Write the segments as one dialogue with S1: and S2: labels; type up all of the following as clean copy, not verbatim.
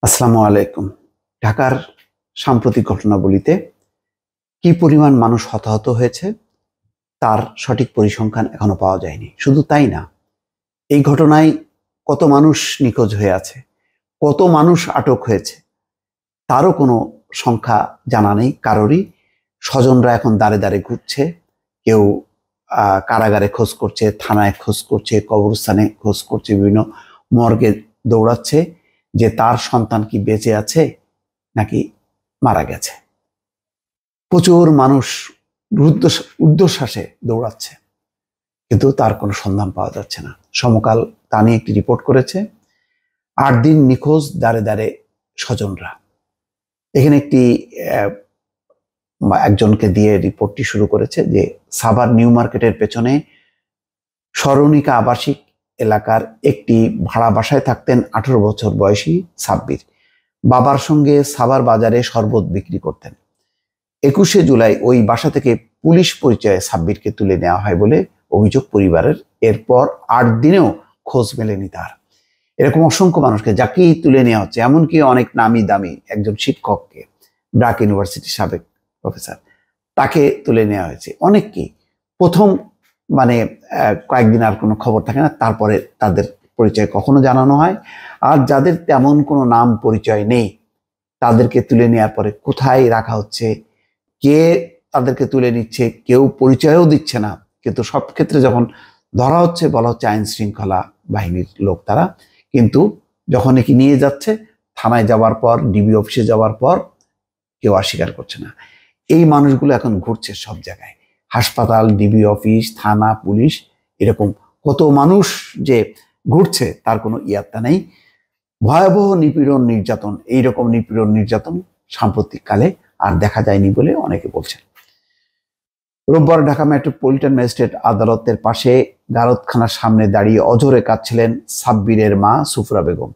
S1: আসসালামু আলাইকুম। ঢাকার সাম্প্রতিক ঘটনাবলিতে কি পরিমাণ মানুষ হতাহত হয়েছে তার সঠিক পরিসংখ্যান এখনো পাওয়া যায়নি। শুধু তাই না, এই ঘটনায় কত মানুষ নিখোঁজ হয়ে আছে, কত মানুষ আটক হয়েছে তারও কোনো সংখ্যা জানা নেই কারোরই। স্বজনরা এখন দাঁড়ে দাঁড়ে ঘুরছে, কেউ কারাগারে খোঁজ করছে, থানায় খোঁজ করছে, কবরস্থানে খোঁজ করছে, বিভিন্ন মর্গে দৌড়াচ্ছে যে তার সন্তান কি বেঁচে আছে নাকি মারা গেছে। প্রচুর মানুষ ঊর্ধ্বশ্বাসে দৌড়াচ্ছে, কিন্তু তার কোনো সন্ধান পাওয়া যাচ্ছে না। সমকাল তা নিয়ে একটি রিপোর্ট করেছে, ৮ দিন নিখোঁজ, দাঁড়ে দাঁড়ে স্বজনরা। এখানে একজনকে দিয়ে রিপোর্টটি শুরু করেছে যে সাভার নিউ মার্কেটের পেছনে স্মরণিকা আবাসিক এলাকার একটি ভাড়া বাসায় থাকতেন 18 বছর বয়সী সাব্বির। বাবার সঙ্গে সাভার বাজারে শরবত বিক্রি করতেন। 21শে জুলাই ওই বাসা থেকে পুলিশ পরিচয়ে সাব্বিরকে তুলে নেওয়া হয় বলে অভিযোগ পরিবারের। এরপর ৮ দিনেও খোঁজ মেলেনি তার। এরকম অসংখ্য মানুষকে যাকেই তুলে নেওয়া হচ্ছে, এমনকি অনেক নামি দামি একজন শিক্ষককে, ব্র্যাক ইউনিভার্সিটির সাবেক প্রফেসর, তাকে তুলে নেওয়া হয়েছে। অনেককেই প্রথম কয়েকদিন আর কোনো খবর থাকে না, তারপরে তাদের পরিচয় কখনো জানানো হয়। আর যাদের তেমন কোনো নাম পরিচয় নেই তাদেরকে তুলে নেওয়ার পরে কোথায় রাখা হচ্ছে, কে তাদেরকে তুলে নিচ্ছে, কেউ পরিচয়ও দিচ্ছে না। কিন্তু সব ক্ষেত্রে যখন ধরা হচ্ছে বলা হচ্ছে আইন শৃঙ্খলা বাহিনীর লোক তারা, কিন্তু যখন একে নিয়ে যাচ্ছে থানায় যাওয়ার পর, ডিবি অফিসে যাওয়ার পর কেউ অস্বীকার করছে না। এই মানুষগুলো এখন ঘুরছে সব জায়গায়, হাসপাতাল, ডিবি অফিস, থানা, পুলিশ, এরকম কত মানুষ যে ঘুরছে তার কোনো ইয়াত্তা নেই। ভয়াবহ নিপীড়ন নির্যাতন, এইরকম নিপীড়ন নির্যাতন সাম্প্রতিককালে আর দেখা যায়নি বলে অনেকে বলছেন। রোববার ঢাকা মেট্রোপলিটন ম্যাজিস্ট্রেট আদালতের পাশে গারদখানার সামনে দাঁড়িয়ে অঝরে কাঁদছিলেন সাব্বিরের মা সুফরা বেগম।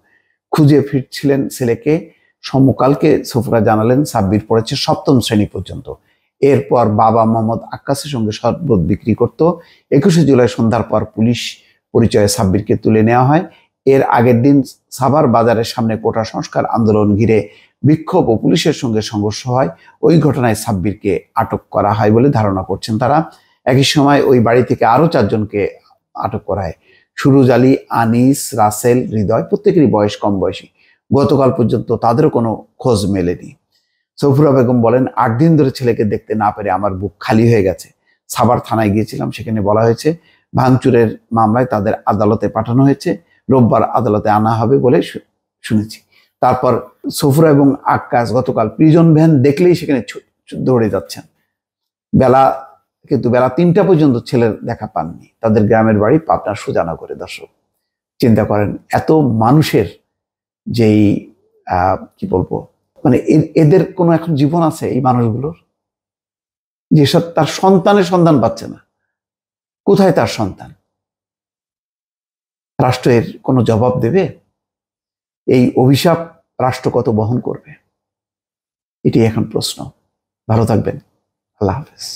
S1: খুঁজে ফিরছিলেন ছেলেকে। সমকালকে সুফরা জানালেন সাব্বির পড়েছে 7ম শ্রেণী পর্যন্ত। এরপর বাবা মোহাম্মদ আক্কাসের সঙ্গে শরবত বিক্রি করত। 21শে জুলাই সন্ধ্যার পর পুলিশ পরিচয়ে সাব্বিরকে তুলে নেওয়া হয়। এর আগের দিন সাভার বাজারের সামনে কোটা সংস্কার আন্দোলন ঘিরে বিক্ষোভ ও পুলিশের সঙ্গে সংঘর্ষ হয়। ওই ঘটনায় সাব্বিরকে আটক করা হয় বলে ধারণা করছেন তারা। একই সময় ওই বাড়ি থেকে আরো 4 জনকে আটক করা হয়। সুরুজ আলী, আনিস, রাসেল, হৃদয়, প্রত্যেকেরই বয়স কম বয়সী। গতকাল পর্যন্ত তাদেরও কোনো খোঁজ মেলেনি। সফুরা বেগম বলেন, 8 দিন ধরে ছেলেকে দেখতে না পেরে আমার বুক খালি হয়ে গেছে। সাভার থানায় গিয়েছিলাম, সেখানে বলা হয়েছে ভাঙচুরের মামলায় তাদের আদালতে পাঠানো হয়েছে, রোববার আদালতে আনা হবে বলে শুনেছি। তারপর সফুরা এবং আক্কাস গতকাল প্রিজন ভ্যান দেখলেই সেখানে দৌড়ে যাচ্ছেন। কিন্তু বেলা 3টা পর্যন্ত ছেলের দেখা পাননি। তাদের গ্রামের বাড়ি পাবনার সুজানগরে। দর্শক, চিন্তা করেন এত মানুষের যেই কি বলবো, এদের কোনো এখন জীবন আছে এই মানুষগুলোর? যেসব তার সন্তানের সন্ধান পাচ্ছে না, কোথায় তার সন্তান? রাষ্ট্রের কোনো জবাব দেবে? এই অভিশাপ রাষ্ট্র কত বহন করবে? এটি এখন প্রশ্ন। ভালো থাকবেন। আল্লাহ হাফেজ।